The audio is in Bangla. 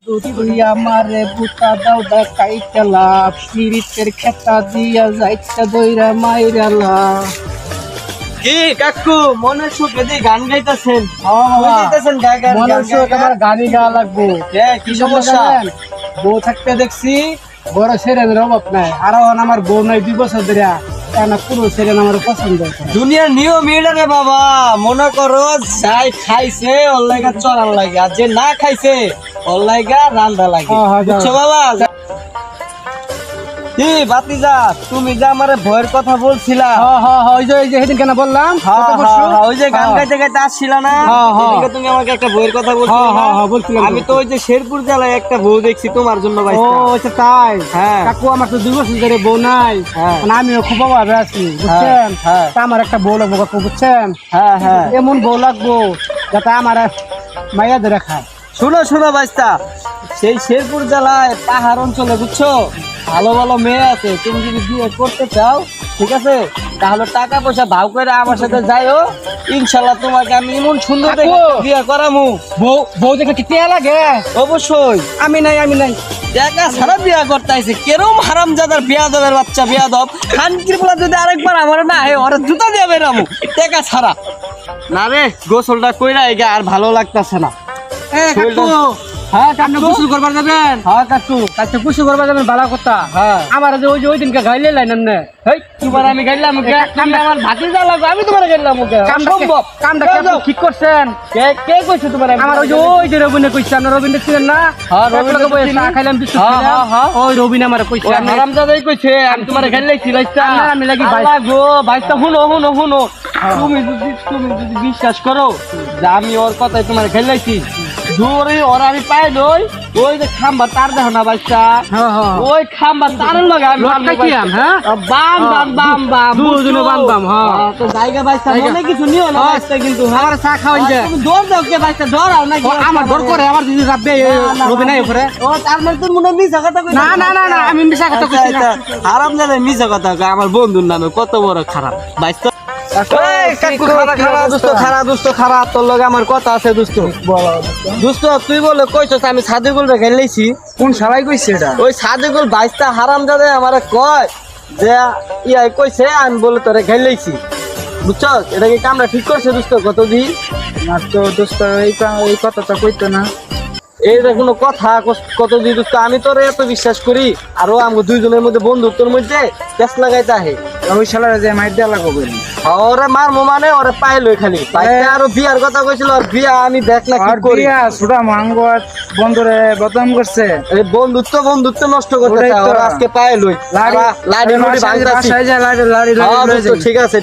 তুই আমারে বুতা দাও কাইতেলা পিরিতের খেতা দিয়া যাইতা দইরা মাইরালা। কি কাকু মনের সুখে দিয়ে গান গাইতেছেন? মনের সুখ আমার গাড়ি গাওয়া লাগবো। কি সমস্যা? বউ থাকতে দেখছি বড় সেরেনের অভাব নাই, আর আমার বউ নাই 2 বছর ধরে, পুরো সেরেন আমার পছন্দ। দুনিয়ার নিয়ম এটা রে বাবা, মনে করো যাই খাইছে ওর লাগা চড়ার লাগে, আর যে না খাইছে ওর লাগা রান্দা লাগে, বুঝছো বাবা? কি বাতিজা, তুমি যে আমারে ভয়ের কথা বলছিলা, ওই যে সেদিন কেন বললাম, ওই যে গান গাইতে গাইতে আসছিলা না, এদিকে তুমি আমাকে একটা বইয়ের কথা বলছিলা। আমি তো ওই যে শেরপুর জেলায় একটা বউ দেখছি তোমার জন্য। তাই? হ্যাঁ কাকু, আমার তো 2 বছর ধরে বউ নাই, আমিও খুব অভাবে আছি, বুঝছেন? আমার একটা বউ লাগবো কাকু, বুঝছেন? এমন বউ লাগবো যাতে আমার মাইয়া ধরে খায়। শুনো শুনো বাইস্তা, সেই শেরপুর জেলায় পাহাড় অঞ্চলে, বুঝছো, ভালো ভালো মেয়ে আছে। তুমি যদি বিয়ে করতে চাও, ঠিক আছে, তাহলে টাকা পয়সা ভাগ করে আমার সাথে যাইও, ইনশাল্লাহ তোমাকে আমি এমন সুন্দর দেখে বিয়ে করামু। বউ দেখে কি টিয়া লাগে? অবশ্যই। আমি নাই টাকা ছাড়া বিয়া করতে আইছে, কেরম হারামজাদার বিয়াদবের বাচ্চা বিয়াদব খানকির বলা, যদি আরেকবার আমার না হে ওরা জুতা দিয়ে বেরামু টাকা ছাড়া। না রে, গোসলটা কইরা এগা আর ভালো লাগতাছে না। গোসল করবার যাবেন? কাকু, আচ্ছা গোসল করবার যাবেন, ভালো কথা। আমার যে ওই দিনকে গাইলে লাইন না, তোমার আমি গাইলাম, আমার ভাতিজা লাগবে, আমি তোমার গাইলাম। কামটা ঠিক করছেন? কে কইছে তোমার? আমার ওই যে রবিনে কইছে, আপনার রবিনে ছিলেন না? খাইলাম ওই রবিন আমার কইছে, হারামজাদাই কইছে আমি তোমার গাইলাইছি। আমি লাগি গো ভাইটা, শুনো তুমি যদি বিশ্বাস করো যে আমি ওর কথাই তোমার গাইলাইছি, দূরে ওরা আমি পাই লই, ওই যে খাম্বা তার দেখো না বাচ্চা, ওই খাম্বা তারের লগে আমি বাম বাম বাম বাম দুজনে বাম বাম। তো জায়গা বাচ্চা মনে কিছু নিও না বাচ্চা, কিন্তু আমার চা খাওয়াই যায়। তুমি দৌড় দাও কে বাচ্চা, দৌড়াও না। আমার ডর করে, আমার যদি রাখবে রবি নাই উপরে। ও তার মানে তুমি মনে মিছা কথা কই? না, আমি মিছা কথা কইছি না। হারাম জানে মিছা কথা কয় আমার বন্ধুর নামে, কত বড় খারাপ বাইস্তা। তোর লগে আমার কথা আছে দোস্ত। তুই বলে কইছস আমি সাদেকুল রে খেলাইছি। কোন শালাই কইছে এটা? ওই সাদেকুল বাইস্তা হারামজাদা আমারে কয় যে ইয়াই কইছে আমি বলে তোরে খেলাইছি, বুঝছস? এটা কি কামটা ঠিক করছে দোস্ত? কতদিন না তো দোস্ত, এই কথাটা কইতো না। এইটা কোনো কথা? কতদিন দোস্ত, আমি তোরে এত বিশ্বাস করি, আরো আমাকে দুইজনের মধ্যে বন্ধুত্বের মধ্যে পেস লাগাইতে আহে। ওই শালারে যে মাইর দেয়া লাগবে, ওরে মারমো মানে ওরে পাইলো খালি। আরো বিয়ার কথা কইছিল, আর বিয়া আমি দেখ না কি করি। ছোটা মাঙ্গ বন্ধুরে বদনাম করছে, বন্ধুত্ব নষ্ট করতে চায়। ওরা আজকে পাইলো লাড়ি ঠিক আছে।